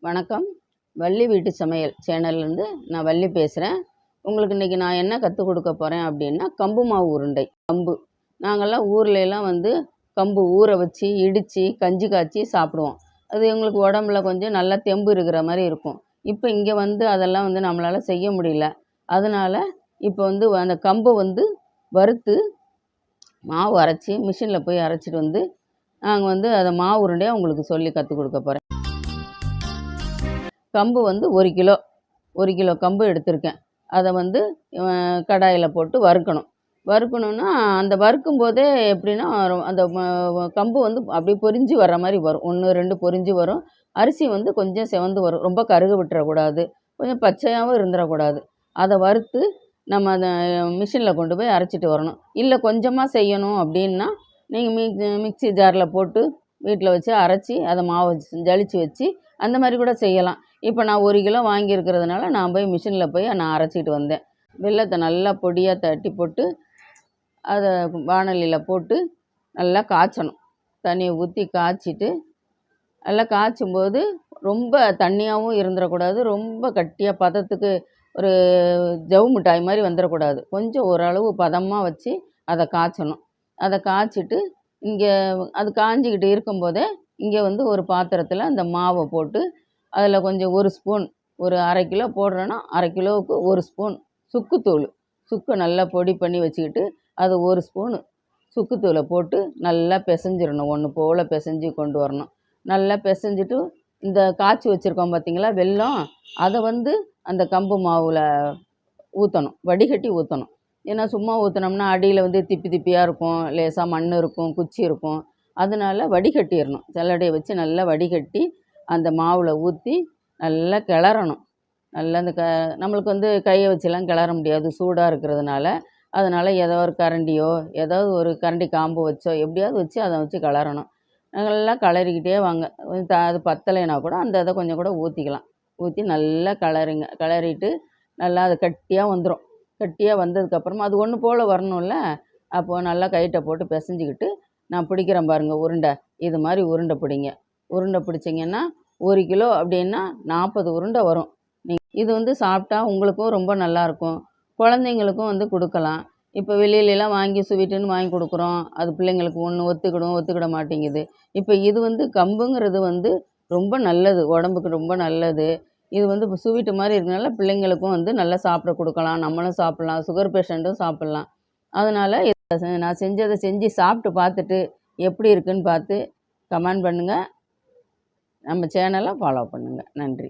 வணக்கம். வள்ளி வீட்டு சமையல் சேனல்லேருந்து நான் வள்ளி பேசுகிறேன். உங்களுக்கு இன்றைக்கி நான் என்ன கற்றுக் கொடுக்க போகிறேன் அப்படின்னா, கம்பு மாவு உருண்டை. நாங்கள்லாம் ஊர்லலாம் கம்பு ஊற வச்சு இடித்து கஞ்சி காய்ச்சி சாப்பிடுவோம். அது எங்களுக்கு உடம்புல கொஞ்சம் நல்லா தெம்பு இருக்கிற மாதிரி இருக்கும். இப்போ இங்கே அதெல்லாம் நம்மளால் செய்ய முடியல. அதனால் இப்போ அந்த கம்பை வறுத்து மாவு அரைச்சி மிஷினில் போய் அரைச்சிட்டு நாங்கள் அதை மாவு உருண்டையாக உங்களுக்கு சொல்லி கற்றுக் கொடுக்க போகிறேன். கம்பு 1 கிலோ கம்பு எடுத்திருக்கேன். அதை கடாயில் போட்டு வறுக்கணும்னா அந்த வறுக்கும் போதே எப்படின்னா அந்த கம்பு அப்படியே பொரிஞ்சு வர்ற மாதிரி வரும். 1, 2 பொரிஞ்சு வரும். அரிசி கொஞ்சம் செவந்து வரும். ரொம்ப கருக விட்டுறக்கூடாது, கொஞ்சம் பச்சையாகவும் இருந்துடக்கூடாது. அதை வறுத்து நம்ம அதை மிஷினில் கொண்டு போய் அரைச்சிட்டு வரணும். இல்லை கொஞ்சமாக செய்யணும் அப்படின்னா நீங்கள் மிக்ஸி ஜாரில் போட்டு வீட்டில் வச்சு அரைச்சி அதை மாவை ஜலிச்சு வச்சு அந்த மாதிரி கூட செய்யலாம். இப்போ நான் 1 கிலோ வாங்கியிருக்கிறதுனால நான் மிஷினில் நான் அரைச்சிட்டு வந்தேன். வெல்லத்தை நல்லா பொடியாக தட்டி போட்டு அதை வாணலியில் போட்டு நல்லா காய்ச்சணும். தண்ணியை ஊற்றி காய்ச்சிட்டு நல்லா காய்ச்சும்போது ரொம்ப தண்ணியாகவும் இருந்துடக்கூடாது, ரொம்ப கட்டியாக பதத்துக்கு ஒரு ஜவு மிட்டாய் மாதிரி வந்துடக்கூடாது. கொஞ்சம் ஓரளவு பதமாக வச்சு அதை காய்ச்சணும். அதை காய்ச்சிட்டு இங்கே அது காய்ஞ்சிக்கிட்டு இருக்கும்போதே இங்கே ஒரு பாத்திரத்தில் அந்த மாவை போட்டு அதில் கொஞ்சம் 1 ஸ்பூன், ஒரு 1/2 கிலோ போடுறோன்னா 1/2 கிலோவுக்கு 1 ஸ்பூன் சுக்குத்தூள், சுக்கு நல்லா பொடி பண்ணி வச்சுக்கிட்டு அது 1 ஸ்பூனு சுக்குத்தூளை போட்டு நல்லா பிசைஞ்சிடணும். ஒன்று போல் பிசைஞ்சு கொண்டு வரணும். நல்லா பிசைஞ்சிட்டு இந்த காய்ச்சி வச்சுருக்கோம் பார்த்திங்களா வெல்லம், அதை அந்த கம்பு மாவில் ஊற்றணும், வடிகட்டி ஊற்றணும். ஏன்னா சும்மா ஊற்றினோம்னா அடியில் திப்பி திப்பியாக இருக்கும், லேசாக மண் இருக்கும், குச்சி இருக்கும். அதனால வடிகட்டிடணும். ஜல்லடையை வச்சு நல்லா வடிகட்டி அந்த மாவில் ஊற்றி நல்லா கிளறணும். நல்லா நம்மளுக்கு கையை வச்செல்லாம் கிளற முடியாது, சூடாக இருக்கிறதுனால. அதனால் ஏதோ ஒரு கரண்டியோ ஏதாவது ஒரு கரண்டி காம்பு வச்சோ எப்படியாவது வச்சு அதை வச்சு கிளறணும். நல்லா கிளறிக்கிட்டே வாங்க. அது பத்தலைனா கூட அந்த இதை கொஞ்சம் கூட ஊற்றிக்கலாம். ஊற்றி நல்லா கிளறிட்டு நல்லா அது கட்டியாக வந்துடும். கட்டியாக வந்ததுக்கப்புறமா அது ஒன்று போல் வரணும்ல, அப்போது நல்லா கைட்டை போட்டு பிசைஞ்சிக்கிட்டு நான் பிடிக்கிறேன் பாருங்கள் உருண்டை, இது மாதிரி உருண்டை பிடிங்க. உருண்டை பிடிச்சிங்கன்னா 1 கிலோ அப்படின்னா 40 உருண்டை வரும். இது சாப்பிட்டா உங்களுக்கும் ரொம்ப நல்லாயிருக்கும், குழந்தைங்களுக்கும் கொடுக்கலாம். இப்போ வெளியிலலாம் வாங்கி ஸ்வீட்டுன்னு வாங்கி கொடுக்குறோம், அது பிள்ளைங்களுக்கு ஒன்று ஒத்துக்கிட மாட்டேங்குது. இப்போ இது கம்புங்கிறது ரொம்ப நல்லது, உடம்புக்கு ரொம்ப நல்லது. இது ஸ்வீட்டு மாதிரி இருக்கிறதுனால பிள்ளைங்களுக்கும் நல்லா சாப்பிட கொடுக்கலாம், நம்மளும் சாப்பிட்லாம், சுகர் பேஷண்ட்டும் சாப்பிட்லாம். அதனால் நான் செஞ்சதை செஞ்சு சாப்பிட்டு பார்த்துட்டு எப்படி இருக்குன்னு பார்த்து கமெண்ட் பண்ணுங்கள். நம்ம சேனலை ஃபாலோ பண்ணுங்கள். நன்றி.